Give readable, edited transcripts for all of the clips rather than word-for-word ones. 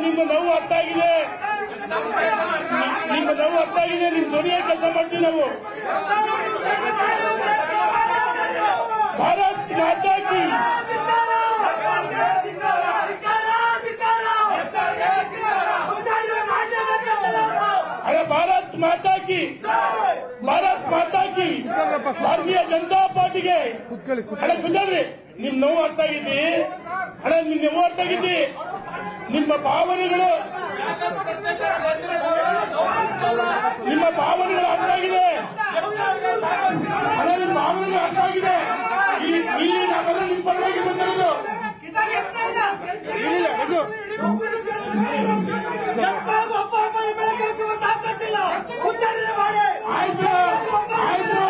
ನಿಮ್ಮ ನೋವು ಅರ್ಥ ಆಗಿದೆ, ನಿಮ್ಮ ನೋವು ಅರ್ಥ ಆಗಿದೆ. ನಿಮ್ ಧ್ವನಿಯ ಕೆಲಸ ಮಾಡ್ತೀವಿ ನಾವು. ಭಾರತ್ ಮಾತಾ ಕಿ, अरे भारत माता की, भारत माता की, ಭಾರತೀಯ ಜನತಾ ಪಾರ್ಟಿಗೆ. ಅಣ್ಣ ಕುಂದ್ರಿ, ನಿಮ್ ನೋವು ಅರ್ಥ ಆಗಿದ್ದಿ ಅಣ್ಣ, ನಿಮ್ ನೋವು ಅರ್ಥ ಆಗಿದ್ದಿ. ನಿಮ್ಮ ಭಾವನೆಗಳು ಅರ್ಥ ಆಗಿದೆ ಅಣ್ಣ, ನಿಮ್ಮ ಭಾವನೆಗಳು ಅರ್ಥ ಆಗಿದೆ. ಇಲ್ಲಿ ನಾವೆಲ್ಲ ನಿಮ್ಮ ಪರವಾಗಿ ಬಂದಿರೋದು. ಆಯ್ತು ಆಯ್ತು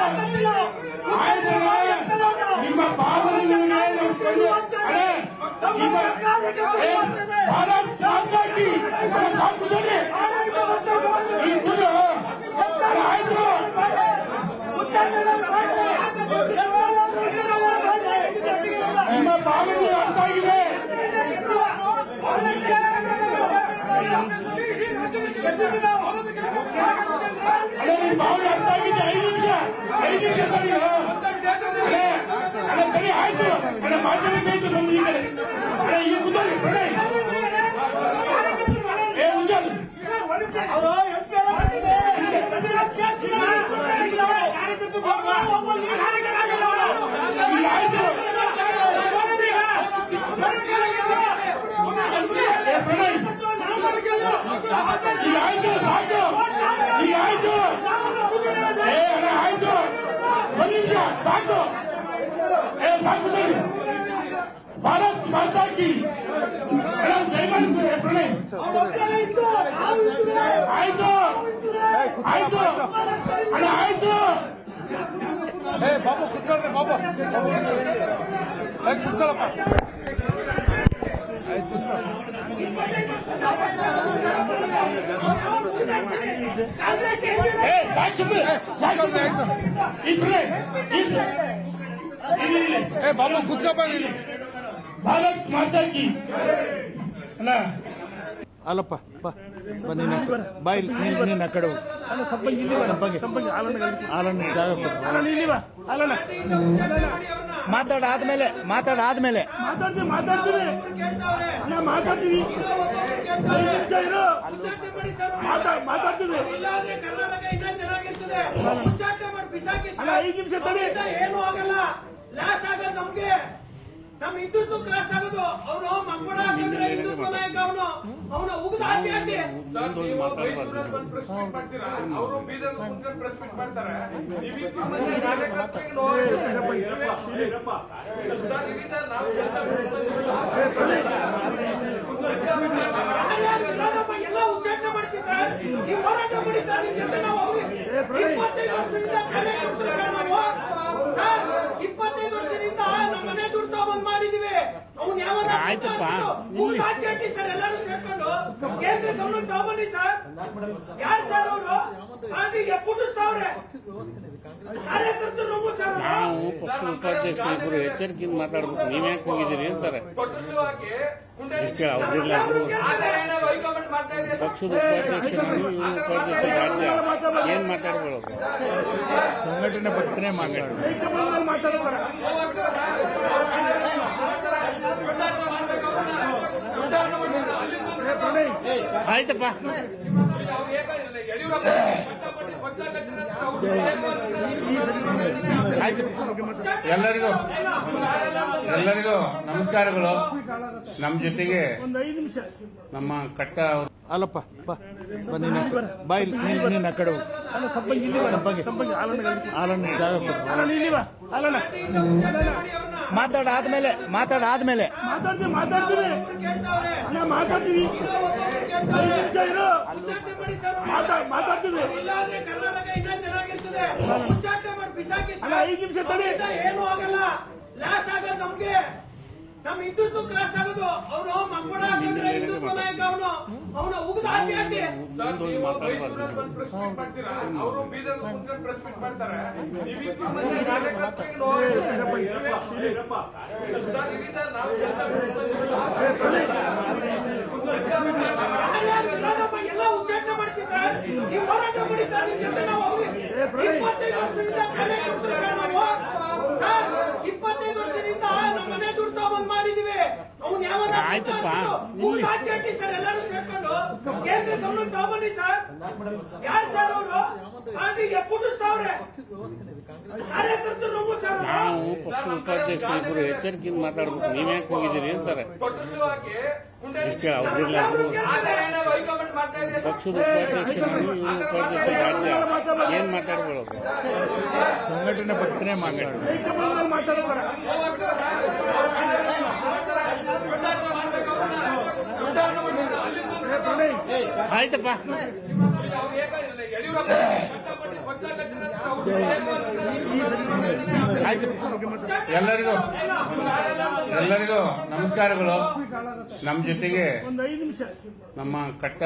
ಆಯ್ತು, ನಿಮ್ಮ ಭಾವನೆಗಳು ಭಾರತ್ ಮಾತಾ ಕಿ ಸಂಸ್ಕೃತಿ ಆಯ್ತು. ನಿಮ್ಮ ಭಾವನೆ ಅರ್ಥ ಆಗಿದೆ. ನಿಮ್ಮ ಭಾವನೆ ಅರ್ಥ ಆಗಿದೆ. 5 ನಿಮಿಷ ಬರೀ ಆಯ್ತು ಅಣ್ಣ, ಮಾತಾಡಬೇಕಾಯ್ತು ನಮ್ಗೆ. ಈಗ ಈಗ ಕುಂದರಿ ಪ್ರಣಯ್ ಉಜ್ಜಲ್ ಆಯ್ತು ಪ್ರಣಯ್, ಈಗ ಆಯ್ತು ಸಾಕು, ಈಗ ಆಯ್ತು. ಅಣ್ಣ ಆಯ್ತು, 1 ನಿಮಿಷ ಸಾಕು, ಸಾಕು. ಭಾರತ್ ಮಾತಾ ಕಿ ಪ್ರಣಯ್. ಆಯ್ತು ಆಯ್ತು ಅಣ್ಣ ಆಯ್ತು. ಬಾಬು ಕುತ್ಕೊಳ್ರಿ, ಬಾಬು ಕುತ್ಕೊಳ್ಳಪ್ಪ. ಬಾಬು ಕುತ್ಕೊಪ್ಪ ನೀನು. ಭಾರತ್ ಮಾತಾ ಕಿ ಅಲ್ಲ ಅಲ್ಲಪ್ಪ, ನೀನು ಬಾಯ್, ನೀನು ಆ ಕಡೆ ಹೋಗಿ ಮಾತಾಡಾದ್ಮೇಲೆ ಮಾತಾಡ್ತೀವಿ. ಏನು ಆಗಲ್ಲ, ಲಾಸ್ ಆಗಲ್ಲ ನಮ್ಗೆ. ನಮ್ಮ ಹಿಂದುತ್ವ ಕ್ಲಾಸ್ ಆಗೋದು. ಅವನು ಮಕ್ಕಳ ಹಿಂದುತ್ವ ನಾಯಕ, ಅವನ ಉಗಿದ ಆಚೆ ಹಾಕಿ. ಪ್ರೆಸ್ ಮೀಟ್ ಮಾಡ್ತೀರಾ, ಅವರು ಬೀದರ್ ಪ್ರೆಸ್ ಮೀಟ್ ಮಾಡ್ತಾರೆ. ಎಲ್ಲ ಉಚ್ಚಾಟನೆ ಮಾಡಿಸಿ ಸರ್, ನೀವು ಹೋರಾಟ ಮಾಡಿ ಸರ್. ನಿಮ್ ಜೊತೆ ನಾವು 25 ವರ್ಷದಿಂದ ಕಾರ್ಯಕರ್ತರು ಸರ್. ನಾವು 25 ವರ್ಷದಿಂದ ನಮ್ಮ ಮನೆ ದುಡ್ಡು ತಗೊಂಡ್ ಮಾಡಿದೀವಿ. ಅವ್ನು ಯಾವ ಆಚೆ ಹಾಕಿ ಸರ್, ಎಲ್ಲರೂ ಸೇರ್ಕೊಂಡು ಕೇಂದ್ರ ಗಮನಕ್ಕೆ ತಗೊಂಡ್ಬನ್ನಿ ಸರ್. ಯಾರು ಸರ್ ಅವರು ಪಾರ್ಟಿಗೆ ಕುಟ್ಟಿಸ್ತಾವ್ರೆ ಕಾರ್ಯಕರ್ತರು? ನಾವು ಪಕ್ಷದ ಉಪಾಧ್ಯಕ್ಷರು ಇಬ್ಬರು ಎಚ್ಚರಿಕೆಯಿಂದ ಮಾತಾಡ್ಬೇಕು. ನೀವ್ಯಾಕೆ ಹೋಗಿದ್ದೀರಿ ಅಂತಾರೆ. ಪಕ್ಷದ ಉಪಾಧ್ಯಕ್ಷ ಇವರು ಉಪಾಧ್ಯಕ್ಷ ರಾಜ್ಯ ಏನ್ ಮಾತಾಡ್ಬೋದು? ಸಂಘಟನೆ ಬಗ್ಗೆನೇ ಆಯ್ತಪ್ಪ. ಆಯ್ತು, ಎಲ್ಲರಿಗೂ ನಮಸ್ಕಾರಗಳು. ನಮ್ಮ ಜೊತೆಗೆ ನಮ್ಮ ಕಟ್ಟ ಅಲ್ಲಪ್ಪ, ನೀನು ಬಾಯ್, ನೀನು ಆ ಕಡೆ ಹೋಗಿ ಮಾತಾಡಾದ್ಮೇಲೆ ಮಾತಾಡ್ತೀವಿ. ಏನು ಆಗಲ್ಲ, ಲಾಸ್ ಆಗಲ್ಲ ನಮ್ಗೆ. ನಮ್ಮ ಹಿಂದುತ್ವ ಕ್ಲಾಸ್ ಆಗೋದು. ಅವನು ಮಕ್ಕಳ ಹಿಂದುತ್ವ ನಾಯಕ, ಅವನ ಉಗಿದ ಆಚೆ ಹಾಕಿ. ಪ್ರೆಸ್ ಮೀಟ್ ಮಾಡ್ತೀರಾ, ಅವರು ಬೀದರ್ ಪ್ರೆಸ್ ಮೀಟ್ ಮಾಡ್ತಾರೆ. ನಾವು 25 ವರ್ಷದಿಂದ ಕಾರ್ಯಕರ್ತರು ಸರ್ ನಾವು. ಸರ್ 25 ವರ್ಷದಿಂದ ನಮ್ಮ ಮನೆ ದುಡ್ಡು ತಗೊಂಡ್ ಮಾಡಿದೀವಿ. ಅವ್ನು ಯಾವನ ಆಯ್ತಪ್ಪ. ಆಚೆ ಹಾಕಿ ಸರ್ ಎಲ್ಲರೂ ಸೇರ್ಕೊಂಡು ಕೇಂದ್ರ ಗಮನಕ್ಕೆ ತಗೊಂಡ್ಬನ್ನಿ ಸರ್. ಯಾರು ಸರ್ ಅವರು ಪಾರ್ಟಿಗೆ ಕುಟ್ಟಿಸ್ತಾವ್ರೆ ಕಾರ್ಯಕರ್ತರು ನೋವು ಸರ್. ನಾವು ಪಕ್ಷದ ಉಪಾಧ್ಯಕ್ಷರು ಇಬ್ಬರು ಎಚ್ಚರಿಕೆಯಿಂದ ಮಾತಾಡ್ಬೇಕು, ನೀವ್ ಯಾಕೆ ಹೋಗಿದ್ದೀರಿ ಅಂತಾರೆ. ಇಷ್ಟೇ ಅವ್ರಿಲ್ಲ. ಪಕ್ಷದ ಉಪಾಧ್ಯಕ್ಷ ನಾನು, ಇವ್ರ ಉಪಾಧ್ಯಕ್ಷ ರಾಜ್ಯ, ಏನ್ ಮಾತಾಡ್ಕೊಳ್ಳೋದು? ಸಂಘಟನೆ ಬಗ್ಗೆನೇ ಮಾತಾಡೋದು. ಆಯ್ತಪ್ಪ. ಆಯ್ತು. ಎಲ್ಲರಿಗೂ ನಮಸ್ಕಾರಗಳು. ನಮ್ಮ ಜೊತೆಗೆ ನಮ್ಮ ಕಟ್ಟ